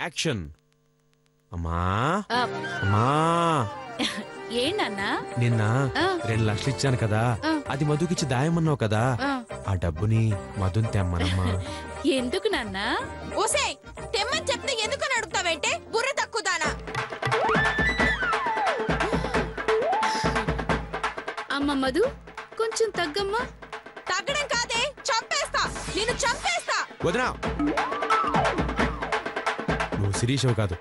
Action. అమ్మా ఆ, అమ్మా ఏంటన్నా నిన్న ఆ. 2 లక్షలు ఇచ్చాను కదా, ఆ. అది మధుకిచ్చి దాయమన్నావు కదా, ఆ, ఆ డబ్బుని మధుని తెమ్మనమ్మా. ఎందుకు నాన్నా? ఓసే తెమ్మని చెప్తే ఎందుకని అడుగుతావేంటే బుర్ర తక్కువదానా? అమ్మ మధు కొంచెం తగ్గమ్మా. తగ్గడం కాదే, చంపేస్తా, నిన్ను చంపేస్తా. వదినా, నువ్వు శిరీషవు కాదు,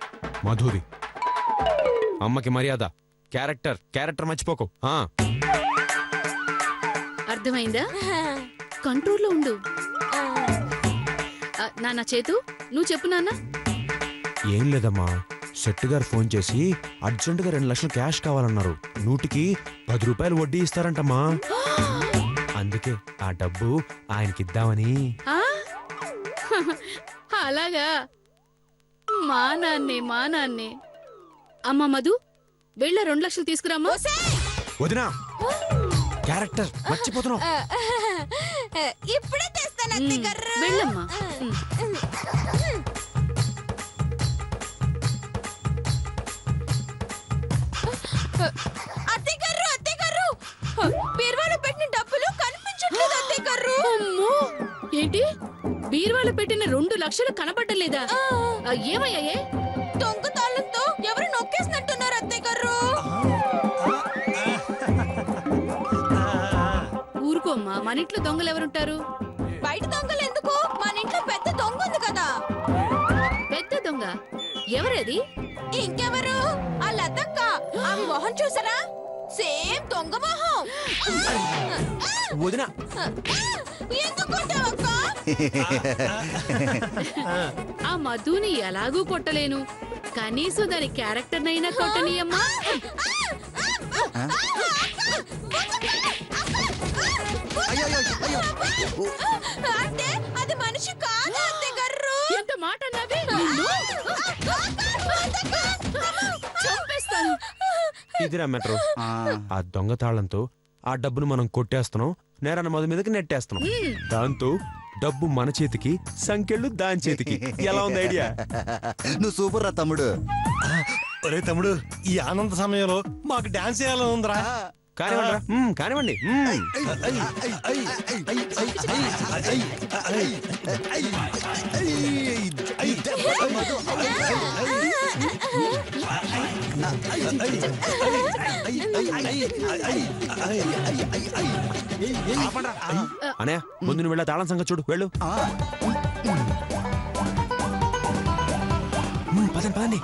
మధువి. అమ్మకి మర్యాద, క్యారెక్టర్ మర్చిపోకు. అర్థమైందా? కంట్రోల్లో ఉండు. నాన్న చేతు, నువ్వు చెప్పు నాన్న. ఏం లేదమ్మా, శెట్టి గారు ఫోన్ చేసి అర్జెంటుగా 2 లక్షలు క్యాష్ కావాలన్నారు. 100కి 10 రూపాయలు వడ్డీ ఇస్తారంటమ్మా. అందుకే ఆ డబ్బు ఆయనకిద్దామని. ఆ? అలాగా, మా నాన్నే. అమ్మ మధు, వెళ్ళ 2 లక్షలు తీసుకురామ్మా. వదినా, క్యారెక్టర్ మర్చిపోతున్నావు. ఇప్పుడే తెస్తాను అత్తయ్య గారు. వెళ్ళమ్మా. అత్తయ్య గారు, బీరువాలో పెట్టిన డబ్బులు కనిపించట్లేదు అత్తయ్య గారు. అమ్మో, ఏంటి బీరువాలో పెట్టిన 2 లక్షలు కనబడలేదా? ఏమయ్యాయే? దొంగ తాళంతో ఎవరు నొక్కేసినట్టున్నారు అత్తయ్య గారు. ఊరుకోమ్మా, మన ఇంట్లో దొంగలు ఎవరుంటారు? బయట దొంగలు ఎందుకు, మన ఇంట్లో పెద్ద దొంగ ఉంది కదా. పెద్ద దొంగ ఎవరది? ఇంకెవరు, ఆ లతక్క. ఆమె మొహం చూసారా, సేమ్ దొంగ మొహం. వదినా, ఎందుకు కొట్టావక్క? ఆ మధుని ఎలాగూ కొట్టలేను, కనీసం దాని క్యారెక్టర్ నైనా కొట్టనీయమ్మా. అంటే అది మనిషి కాదు అత్తయ్య గారు. ఎంత మాట అన్నావే? నిన్ను చంపేస్తాను. ఇదిరా మెట్రో. ఆ దొంగ తాళంతో ఆ డబ్బును మనం కొట్టేస్తున్నాం, నేరాన్న మధు మీదకి నెట్టేస్తున్నాం. దాంతో డబ్బు మన చేతికి, సంఖ్యలు దాని చేతికి. ఎలా ఉంది ఐడియా? నువ్వు సూపర్ రా తమ్ముడు. ఒరే తమ్ముడు, ఈ ఆనంద సమయంలో మాకు డాన్స్ చేయాలని ఉందిరా. కానివ్వండి. అనయ్య, ముందు నువ్వు వెళ్ళా తాళం సంగతి చూడు. వెళ్ళు. పదండి.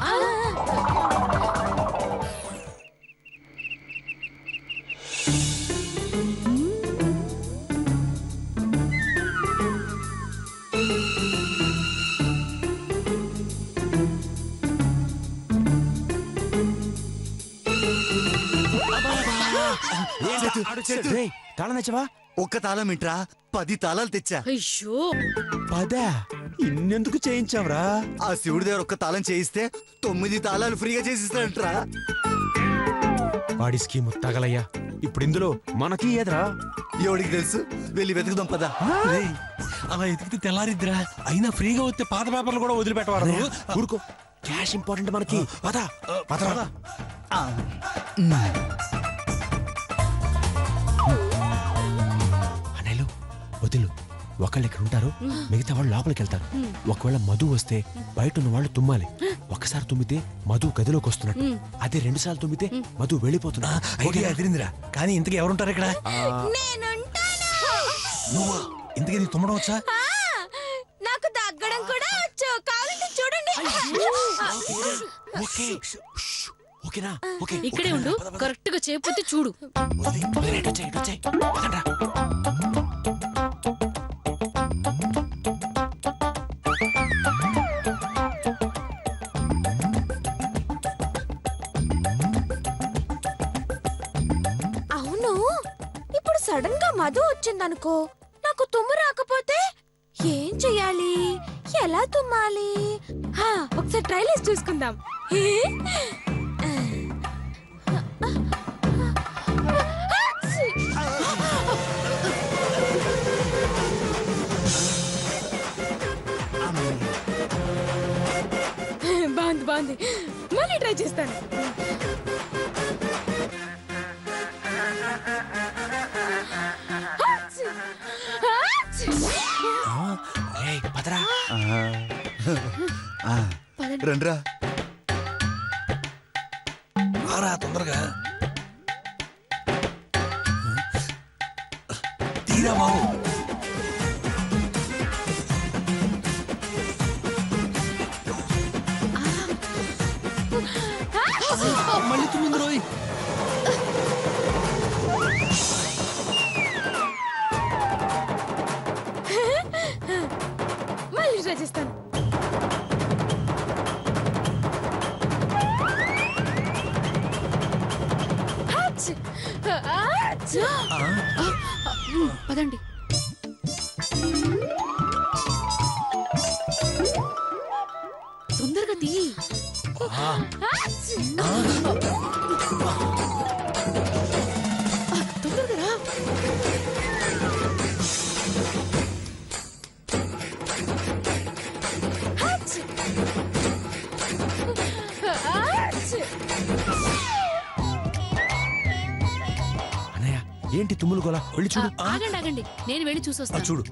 తాళం తెచ్చావా? ఒక్క తాళం ఇంట్రా, 10 తాళాలు తెచ్చా. అయ్యో, 10? ఇన్నెందుకు చేయించావురా? ఆ శివుడి దగ్గర ఒక్క తాళం చేయిస్తే 9 తాళాలు ఫ్రీగా చేసిస్తాడంట్రా. వాడి స్కీమ్ తగలయ్యా. ఇప్పుడు ఇందులో మనకి ఏదరా? ఎవడికి తెలుసు, వెళ్ళి వెతుకుదాం పదా. రేయ్, అలా ఎతికితే తెల్లారిద్దిరా. అయినా ఫ్రీగా వస్తే పాత పేపర్లు కూడా వదిలిపెట్టవారు. ఊరుకో, క్యాష్ ఇంపార్టెంట్ మనకి. పదా. అనేలు వదిలు, ఒకళ్ళు ఇక్కడ ఉంటారు, మిగతా వాళ్ళు లోపలికి వెళ్తారు. ఒకవేళ మధు వస్తే బయట ఉన్న వాళ్ళు తుమ్మాలి. ఒకసారి తుమ్మితే మధు గదిలోకి వస్తున్నట్టు, అదే 2 సార్లు తుమ్మితే మధు వెళ్ళిపోతున్నా. అదిరిందిరా. కానీ ఇంతకీ ఎవరుంటారు ఇక్కడ? నేనుంటాను. నువ్వా? ఇంతకీ నీకు తుమ్మడం వచ్చా? నాకు దగ్గడం కూడా వచ్చు, కావాలంటే చూడండి. ఓకేనా? ఇక్కడే ఉండు, కరెక్ట్ గా చేయకపోతే చూడు. అవును, ఇప్పుడు సడన్ గా మధు వచ్చిందనుకో, నాకు తుమ్ము రాకపోతే ఏం చెయ్యాలి, ఎలా తుమ్మాలి? ఒకసారి ట్రైల్ వేసి చూసుకుందాం. బాగుంది. మళ్ళీ ట్రై చేస్తాను. ఏయ్, పదరా. రండ్రా. రారా తొందరగా. తీరా బాబు. మళ్ళీ తుమ్మింది రోయ్. మళ్ళీ ట్రై చేస్తాను. పదండి. తొందరగా తీ. తొందరగా రా. అన్నయ్య ఏంటి తుమ్ములు గోలా? వెళ్ళి చూడు. ఆగండి ఆగండి, నేను వెళ్ళి చూసొస్తాను. చూడు.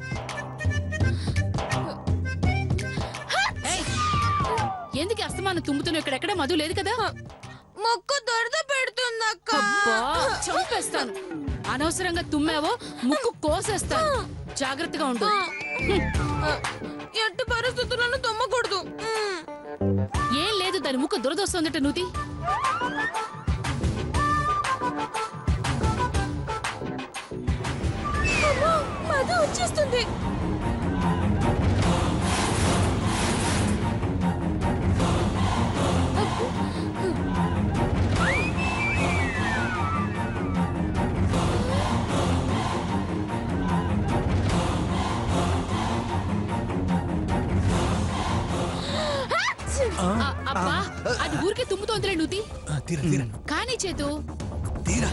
ఏయ్, ఎందుకు అస్తమానం తుమ్ముతున్నావు? ఇక్కడెక్కడ మధు లేదు కదా. మొక్కు దొరద పెడుతుందక్క. అబ్బా, చంపేస్తాను. అనవసరంగా తుమ్మావో ముక్కు కోసేస్తాను. జాగ్రత్తగా ఉండు. ఎట్టి పరిస్థితులను తుమ్మకూడదు. ఏం లేదు, దాని ముక్కు దురదొస్తుందట. నూతి మధు వచ్చేస్తుంది. అబ్బా, అది ఊరికే తుమ్ముతోందిలే నూతి. తీరా తీరా కానీ చేతు తీరా.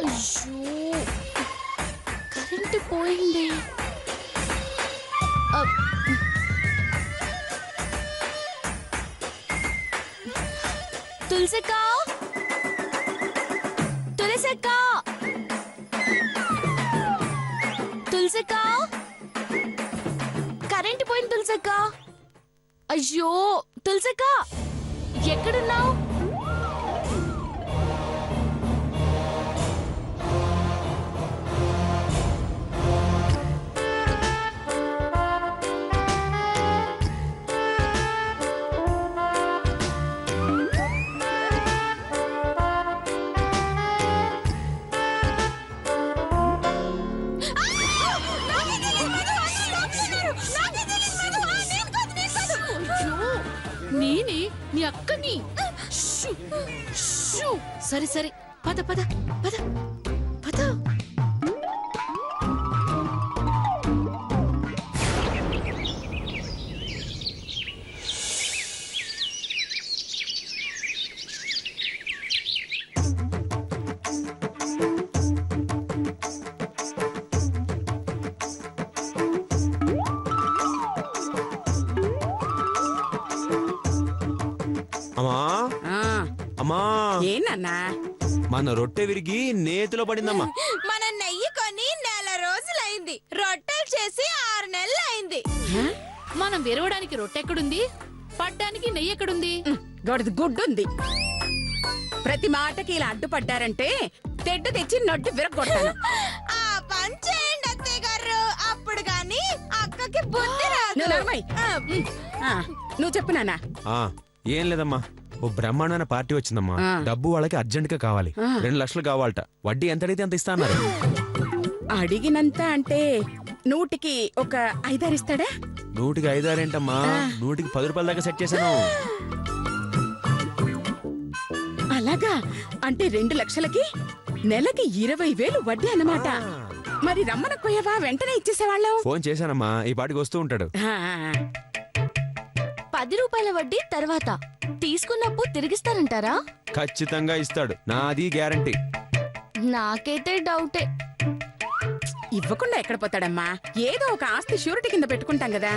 అయ్యో, కరెంటు పోయింది. తులసక్క, తులసక్క, తులసక్క, కరెంటు పోయింది తులసక్క. అయ్యో తులసక్క, ఎక్కడున్నావు? నేనే మీ అక్కని. సరే సరే, పద పద పద పద. అమ్మా అమ్మా, ఏనన్నా? మన రొట్టె విరిగి నేతిలో పడిందమ్మా. మన నెయ్యి కొని నెల రోజులైంది. రొట్టెలు చేసి 6 నెలలు అయింది. మనం విరవడానికి రొట్టెక్కడుంది? పడ్డానికి నెయ్యి ఎక్కడుంది? గొడది గుడ్డుంది. ప్రతి మాటకి ఇలా అడ్డుపడ్డారంటే తెడ్డు తెచ్చి నడ్డు విరగొడతాను. ఆ పని చేయండి అత్తయ్య గారు, అప్పుడు గాని అక్కకి బుద్ధి రాదు. నువ్వు నడవయ్. నువ్వు చెప్పు నాన్న. ఏం లేదమ్మా, ఓ బ్రహ్మాండమైన పార్టీ వచ్చిందమ్మా. ఆ. డబ్బు వాళ్ళకి అర్జెంట్ గా కావాలి. 2 లక్షలు కావాలట. వడ్డీ ఎంత అడిగితే అంత ఇస్తా అన్నారు. అడిగినంత అంటే 100కి ఒక 5-6 ఇస్తాడా? 100కి 5-6 ఏంటమ్మా, 100కి 10 రూపాయల దాకా సెట్ చేశాను. అలాగా? అంటే 2 లక్షలకి నెలకి 20,000 వడ్డీ అన్నమాట. మరి రమ్మనపోయావా? వెంటనే ఇచ్చేసేవాళ్ళం. ఫోన్ చేశానమ్మా, ఈ పాటికి వస్తూ ఉంటాడు. 10 రూపాయల వడ్డీ తర్వాత తీసుకున్నప్పుడు తిరిగిస్తారంటారా? ఖచ్చితంగా ఇస్తాడు, నాది గ్యారంటీ. నాకైతే డౌటే. ఇవ్వకుండా ఎక్కడ పోతాడమ్మా? ఏదో ఒక ఆస్తి షూరిటీ కింద పెట్టుకుంటాం కదా.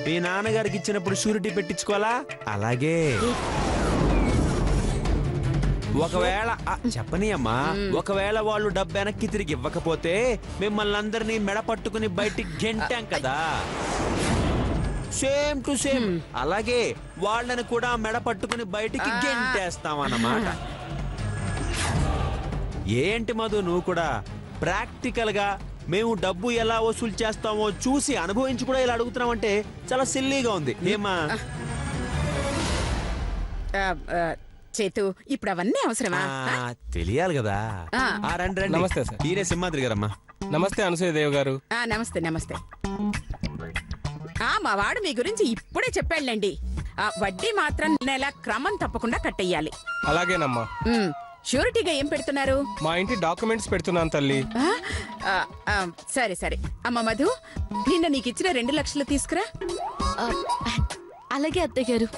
మీ నాన్నగారికి ఇచ్చినప్పుడు షూరిటీ పెట్టించుకోవాలా? అలాగే ఒకవేళ చెప్పని అమ్మా, ఒకవేళ వాళ్ళు డబ్బు వెనక్కి తిరిగి ఇవ్వకపోతే మిమ్మల్ని అందరినీ మెడ పట్టుకుని బయటికి గెంటాం కదా, సేమ్ టు సేమ్ అలాగే వాళ్ళని కూడా మెడ పట్టుకుని బయటికి గెంటేస్తామన్నమాట. ఏంటి మధు, నువ్వు కూడా ప్రాక్టికల్ గా మేము డబ్బు ఎలా వసూలు చేస్తామో చూసి అనుభవించి కూడా ఇలా అడుగుతున్నామంటే చాలా సిల్లీగా ఉంది ఏమా? చేతు, ఇప్పుడు అవన్నీ అవసరమా? తెలియాలి కదా. రండి రండి. నమస్తే సార్. ఈయనే సింహాద్రి గారమ్మా. నమస్తే అనసూయదేవ్ గారు. నమస్తే నమస్తే. మా వాడు మీ గురించి ఇప్పుడే చెప్పాళ్ళండి. వడ్డీ మాత్రం నెల క్రమం తప్పకుండా కట్టెయ్యాలి. అలాగేనమ్మా. షూరిటీగా ఏం పెడుతున్నారు? మా ఇంటి డాక్యుమెంట్స్ పెడుతున్నాను తల్లి. సరే సరే. అమ్మ మధు, నిన్న నీకు ఇచ్చిన 2 లక్షలు తీసుకురా. అలాగే అత్తయ్య గారు.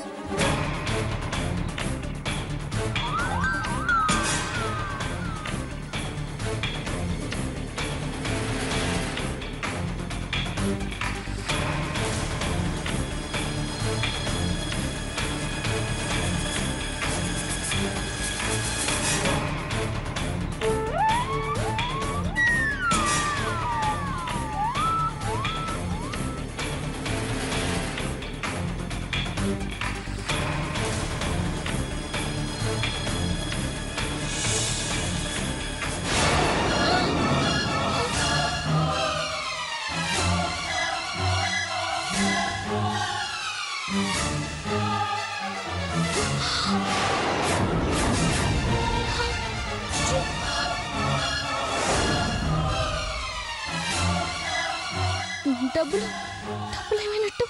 డబ్బులు ఏమైనట్టు?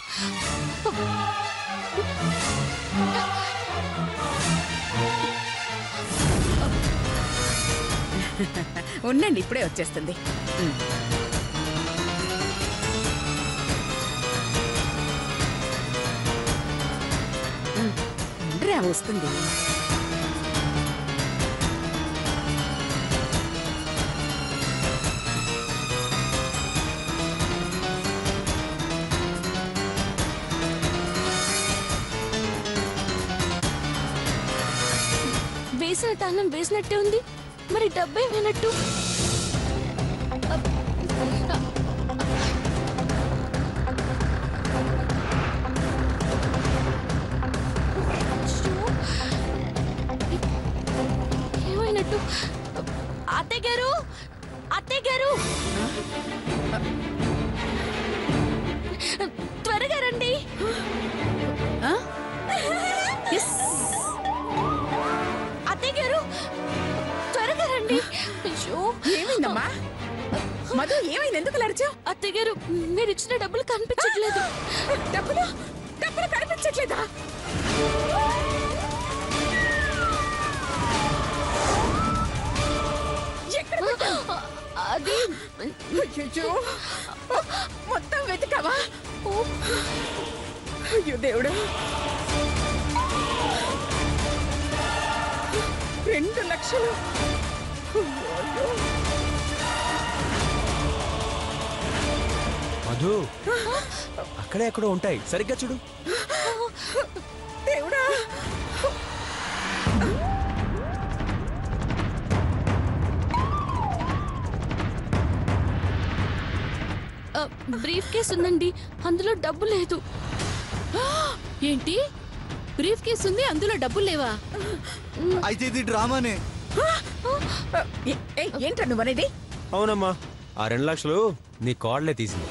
ఉండండి, ఇప్పుడే వచ్చేస్తుంది. వస్తుంది. వేసిన తాళం వేసినట్టే ఉంది. మరి డబ్బేమైనట్టు? ఏమైనట్టు? అత్తయ్య గారు, అత్తయ్య గారు, త్వరగా రండి. అత్తయ్య గారు, త్వరగా రండి. అయ్యో, ఏమైందమ్మా? మధు, ఏమైంది? ఎందుకు లరిచావు? అత్తయ్య గారు, మీరు ఇచ్చిన డబ్బులు కనిపించట్లేదు. డబ్బులు డబ్బులు కనిపించట్లేదా? అది మొత్తం వెతికావా? అయ్యో దేవుడు, 2 లక్షలు. మధు, అక్కడే ఎక్కడో ఉంటాయి, సరిగ్గా చూడు. దేవుడా, బ్రీఫ్ కేస్ ఉందండి, అందులో డబ్బు లేదు. ఏంటి? బ్రీఫ్ కేస్ ఉంది, అందులో డబ్బులు లేవా? అయితే ఇది డ్రామానే. ఏంట్రా నువ్వనేది? అవునమ్మా, ఆ 2 లక్షలు నీ కాళ్ళే తీసింది.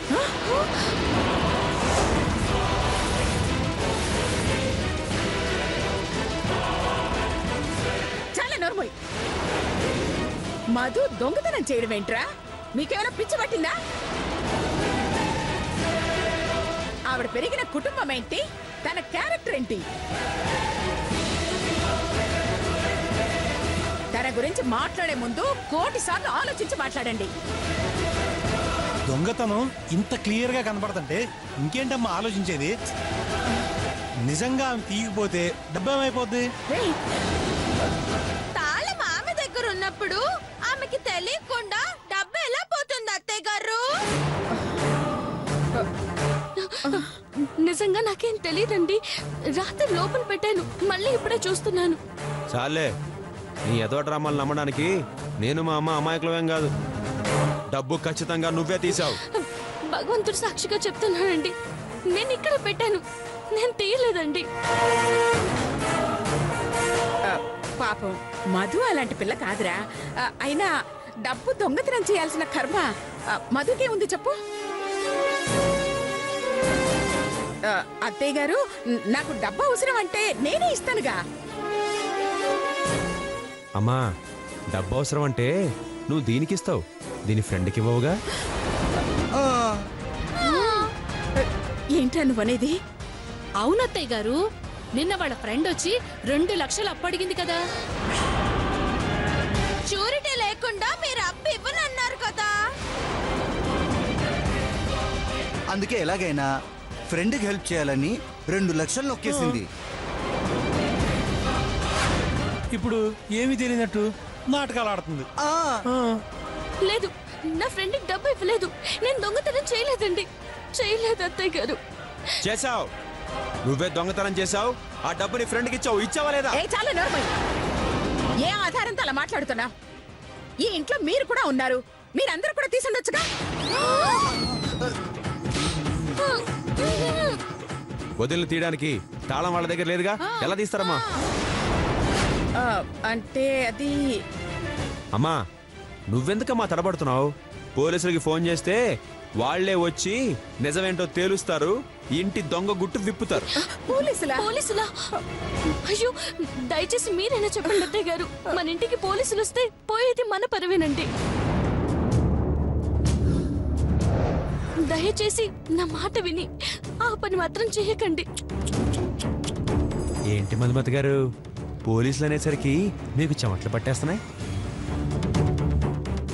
చాలా నోర్మోయ్. మధు దొంగతనం చేయడం ఏంట్రా? మీకేమైనా పిచ్చి పట్టిందా? ఆవిడ పెరిగిన కుటుంబం ఏంటి? తన క్యారెక్టర్ ఏంటి? తన మన గురించి మాట్లాడే ముందు 1,000,000 సార్లు ఆలోచించి మాట్లాడండి. దొంగతనం ఇంత క్లియర్ గా కనపడుతుంటే ఇంకేంటమ్మా ఆలోచించేది? నిజంగా ఆమె తీయకపోతే డబ్బేమైపోద్ది? రేయ్, తాళం ఆమె దగ్గర ఉన్నప్పుడు ఆమెకి తెలియకుండా డబ్బు ఎలా పోతుంది అత్తయ్య గారు? నిజంగా నాకేం తెలియదండి. రాత్రి లోపల పెట్టాను, మళ్ళీ ఇప్పుడే చూస్తున్నాను. చాలే, నీ ఏదో డ్రామాలు నమ్మడానికి నేను మా అమ్మ అమాయకులమేం కాదు. డబ్బు ఖచ్చితంగా నువ్వే తీసావు. భగవంతుడు సాక్షిగా చెప్తున్నానండి, నేను ఇక్కడ పెట్టాను, నేను తీయలేదండి. పాపం మధు అలాంటి పిల్ల కాదురా. అయినా డబ్బు దొంగతనం చేయాల్సిన కర్మ మధుకే ఉంది చెప్పు. అత్తయ్య గారు, నాకు డబ్బు అవసరం అంటే నేనే ఇస్తానుగా. అమ్మా, డబ్బు అవసరం అంటే నువ్వు దీనికి ఇస్తావు, దీని ఫ్రెండ్కి ఇవ్వవుగా. ఏంట్రా నువ్వనేది? అవునత్తయ్య గారు, నిన్న వాళ్ళ ఫ్రెండ్ వచ్చి 2 లక్షలు అప్పడిగింది కదా. షూరిటీ లేకుండా మీరు అప్పు ఇవ్వనన్నారు కదా. అందుకే ఎలాగైనా ఫ్రెండ్కి హెల్ప్ చేయాలని 2 లక్షలు నొక్కేసింది. ఇప్పుడు ఏమీ తెలియనట్టు నాటకాలు ఆడుతుంది. లేదు, నా ఫ్రెండ్కి డబ్బు ఇవ్వలేదు, నేను దొంగతనం చేయలేదండి. చేయలేదు అత్తయ్య గారు. చేసావు, నువ్వే దొంగతనం చేసావు. ఆ డబ్బుని ఫ్రెండ్కి ఇచ్చావు, ఇచ్చావా లేదా? ఏ చాలా నోర్మై, ఏ ఆధారంతో అలా మాట్లాడుతున్నా? ఈ ఇంట్లో మీరు కూడా ఉన్నారు, మీరందరూ కూడా తీసుండొచ్చుగా. వదిలిని తీయడానికి తాళం వాళ్ళ దగ్గర లేదుగా, ఎలా తీస్తారమ్మా? అంటే అది అమ్మా, నువ్వెందుకమ్మా తడబడుతున్నావు? పోలీసులకి ఫోన్ చేస్తే వాళ్లే వచ్చి నిజమేంటో తేలుస్తారు, ఇంటి దొంగ గుట్టు విప్పుతారు. పోలీసులా? అయ్యో, దయచేసి మీరైనా చెప్పండి అత్తయ్య గారు. మన ఇంటికి పోలీసులు వస్తే పోయేది మన పరువేనండి. దయచేసి నా మాట విని ఆ పని మాత్రం చేయకండి. ఏంటి మధుమతి గారు, పోలీసులు అనేసరికి మీకు చెమట్లు పట్టేస్తున్నాయి?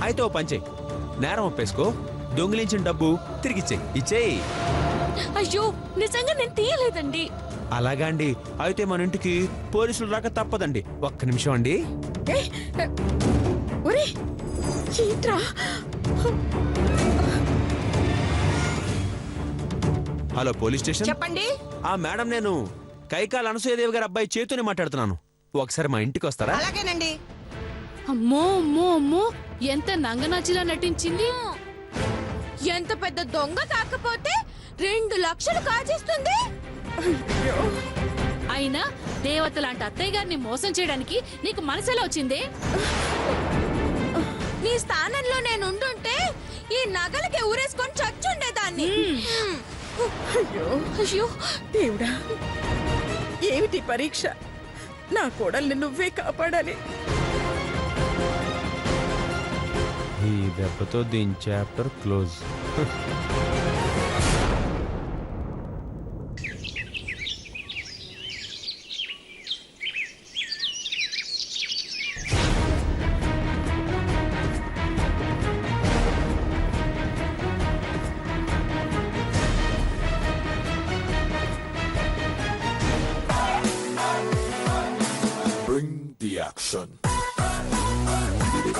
అయితే ఓ పంచే, నేరం ఒప్పేసుకో, దొంగిలించిన డబ్బు తిరిగిచ్చేయి. ఇచ్చేయి. అయ్యో, నిజంగా నేను తీయలేదండి. అలాగా అండి, అయితే మన ఇంటికి పోలీసులు రాక తప్పదండి. ఒక్క నిమిషం అండి. Hello, police station. చెప్పండి. ఆ మేడం, నేను కైకాల అనసూయదేవి గారి అబ్బాయి చేతూనే మాట్లాడుతున్నాను. ఒకసారి మా ఇంటికి వస్తారా? అలాగేనండి. అమ్మో అమ్మో అమ్మో, ఎంత నంగనాచిలా నటించింది. ఎంత పెద్ద దొంగ కాకపోతే 2 లక్షలు కాజేస్తుంది. అయినా దేవత లాంటి అత్తయ్య గారిని మోసం చేయడానికి నీకు మనసులో వచ్చిందే? నీ స్థానంలో నేను ఉండుంటే ఈ నగలకి ఊరేసుకొని చచ్చుండేదాన్ని. అయ్యో దేవుడా, ఏమిటి పరీక్ష? నా కోడల్ని నువ్వే కాపాడాలి. ఈ దెబ్బతో దీని chapter close. Bring the action.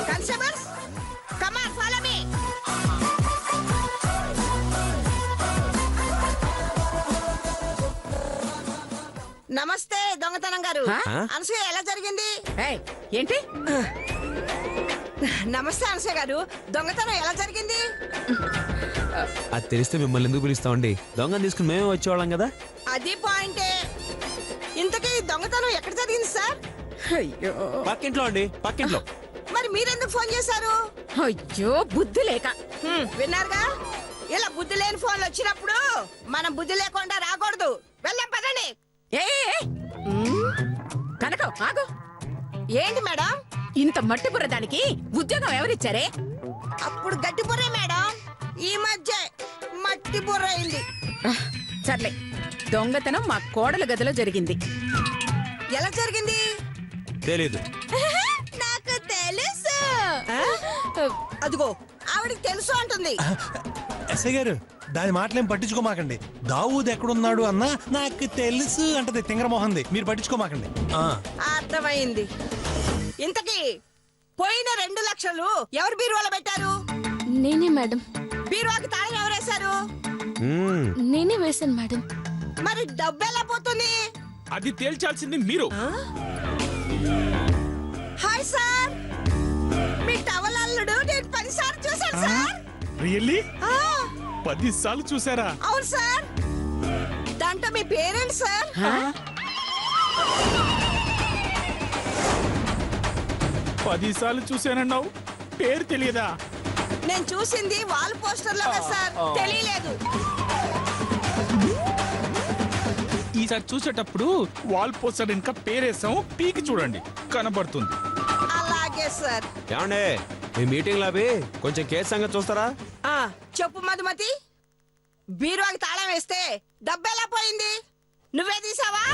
Constables, come on, follow me. నమస్తే దొంగతనం గారు. అనసూయ ఎలా జరిగింది? ఏంటి? నమస్తే అనసూయ గారు, దొంగతనం ఎలా జరిగింది? అది తెలిస్తే మిమ్మల్ని ఎందుకు పిలుస్తామండి? దొంగ తీసుకుని మేమే వచ్చేవాళ్ళం కదా. అది పాయింటే. ఇంతకీ దొంగతనం ఎక్కడ జరిగింది సార్? అయ్యో, పక్కింట్లో అండి, పక్కింట్లో. మరి మీరెందుకు ఫోన్ చేశారు? అయ్యో, బుద్ధి లేక. విన్నారుగా, ఇలా బుద్ధి లేని ఫోన్లు వచ్చినప్పుడు మనం బుద్ధి లేకుండా రాకూడదు. వెళ్ళాం పదండి. కనకం ఆగు. ఏంటి మేడం? ఇంత మట్టి బుర్రదానికి ఉద్యోగం ఎవరిచ్చారే? అప్పుడు గట్టి బుర్రే మేడం, ఈ మధ్య మట్టి బుర్ర అయింది. సర్లే, దొంగతనం మా కోడల గదిలో జరిగింది. ఎలా జరిగింది? తెలీదు. నాకు అదిగో ఆవిడికి తెలుసు అంటుంది. ఎస్ఐ గారు దాని మాటలేం పట్టించుకోమాకండి. దావూద్ ఎక్కడున్నాడు అన్నా నాకు తెలుసు అంటది తింగరమోహంది. మీరు పట్టించుకోమాకండి. అర్థమైంది. ఇంతకీ పోయిన 2 లక్షలు ఎవరు బీరువాలో పెట్టారు? నేనే మేడం. బీరువాకి తాళం ఎవరేశారు? నేనే వేశాను మేడం. మరి డబ్బు ఎలా పోతుంది? అది తేల్చాల్సింది మీరు. హాయ్ సార్, మీ టవల్ అల్లుడు నేను 10 సార్లు చూశాను సార్. రియల్లీ? ఆ, 10 సార్లు చూసారా? అవును సార్. దాంట్లో మీ పేరెంట్స్ సార్. 10 సార్లు చూసానన్నావు, పేరు తెలియదా? నేను చూసింది వాల్ పోస్టర్ లో సార్, తెలియలేదు. ఈసారి చూసేటప్పుడు వాల్ పోస్టర్ ఇంకా పేరేసాం, పీకి చూడండి కనబడుతుంది. అలాగే సార్. ఏమండే మీ మీటింగ్ లాపి కొంచెం కేసు సంగతి చూస్తారా? ఆ, చెప్పు మధుమతి, బీరువాకి తాళం వేస్తే డబ్బు ఎలా పోయింది? నువ్వే తీసావా?